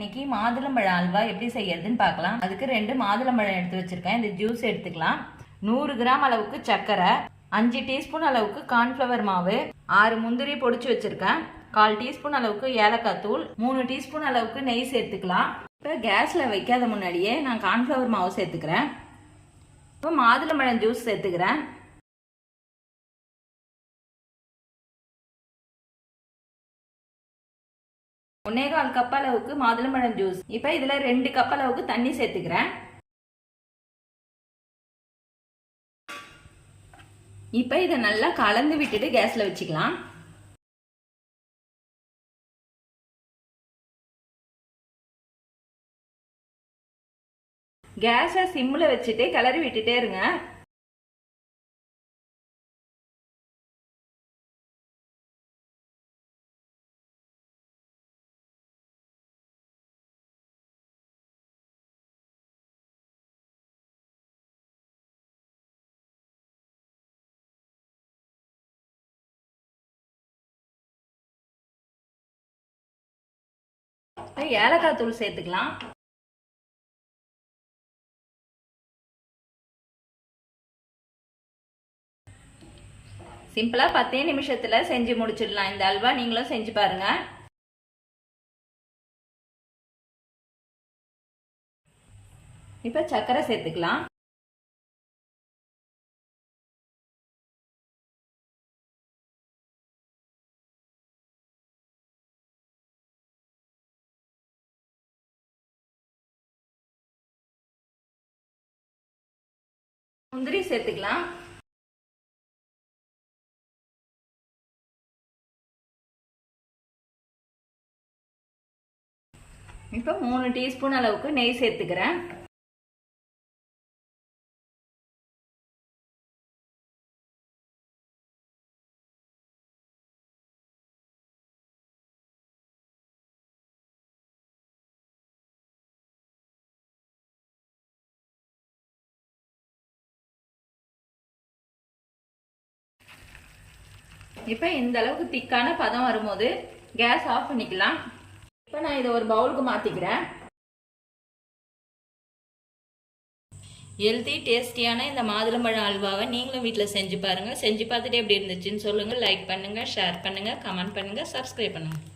இன்னைக்கு மாதுளம்பழ அல்வா எப்படி செய்யறதுன்னு பார்க்கலாம். அதுக்கு 2 மாதுளம்பழம் எடுத்து வச்சிருக்கேன். இந்த ஜூஸ் எடுத்துக்கலாம். 100 கிராம் அளவுக்கு சர்க்கரை, 5 டீஸ்பூன் அளவுக்கு கார்ன்ஃப்ளவர் மாவு, 6 முந்திரி பொடிச்சு வச்சிருக்கேன், 1/4 டீஸ்பூன் அளவுக்கு ஏலக்காய் தூள், 3 டீஸ்பூன் அளவுக்கு நெய் சேர்த்துக்கலாம். இப்போ கேஸ்ல வைக்காத முன்னாடியே நான் கார்ன்ஃப்ளவர் மாவு சேர்த்துக்கிறேன். இப்போ மாதுளம்பழம் ஜூஸ் சேர்த்துக்கிறேன். ஒன்னே 1/4 கப் அளவுக்கு மாதுளம்பழம் ஜூஸ். இப்போ இதுல 2 கப் அளவுக்கு தண்ணி சேர்த்துக்கிறேன். இப்போ இதை நல்லா கலந்து விட்டுட்டு கேஸ்ல வச்சுக்கலாம். கேஸை சிம்ல வச்சுட்டு கிளறி விட்டுட்டே இருங்க. ஏலக்காய் தூள் சேர்த்துக்கலாம். சிம்பிளா 10 நிமிஷத்துல செஞ்சு முடிச்சிடலாம் இந்த அல்வா. நீங்களும் செஞ்சு பாருங்க. இப்ப சர்க்கரை சேர்த்துக்கலாம். முந்திரி சேர்த்துக்கலாம். இப்போ 3 டீஸ்பூன் அளவுக்கு நெய் சேர்த்துக்கிறேன். இப்போ இந்த அளவுக்கு திக்கான பதம் வரும்போது கேஸ் ஆஃப் பண்ணிக்கலாம். இப்போ நான் இதை ஒரு பவுலுக்கு மாற்றிக்கிறேன். ஹெல்த்தி டேஸ்டியான இந்த மாதுளம்பழம் அல்வாவை நீங்களும் வீட்டில் செஞ்சு பாருங்கள். செஞ்சு பார்த்துட்டு எப்படி இருந்துச்சுன்னு சொல்லுங்கள். லைக் பண்ணுங்கள், ஷேர் பண்ணுங்கள், கமெண்ட் பண்ணுங்கள், சப்ஸ்கிரைப் பண்ணுங்கள்.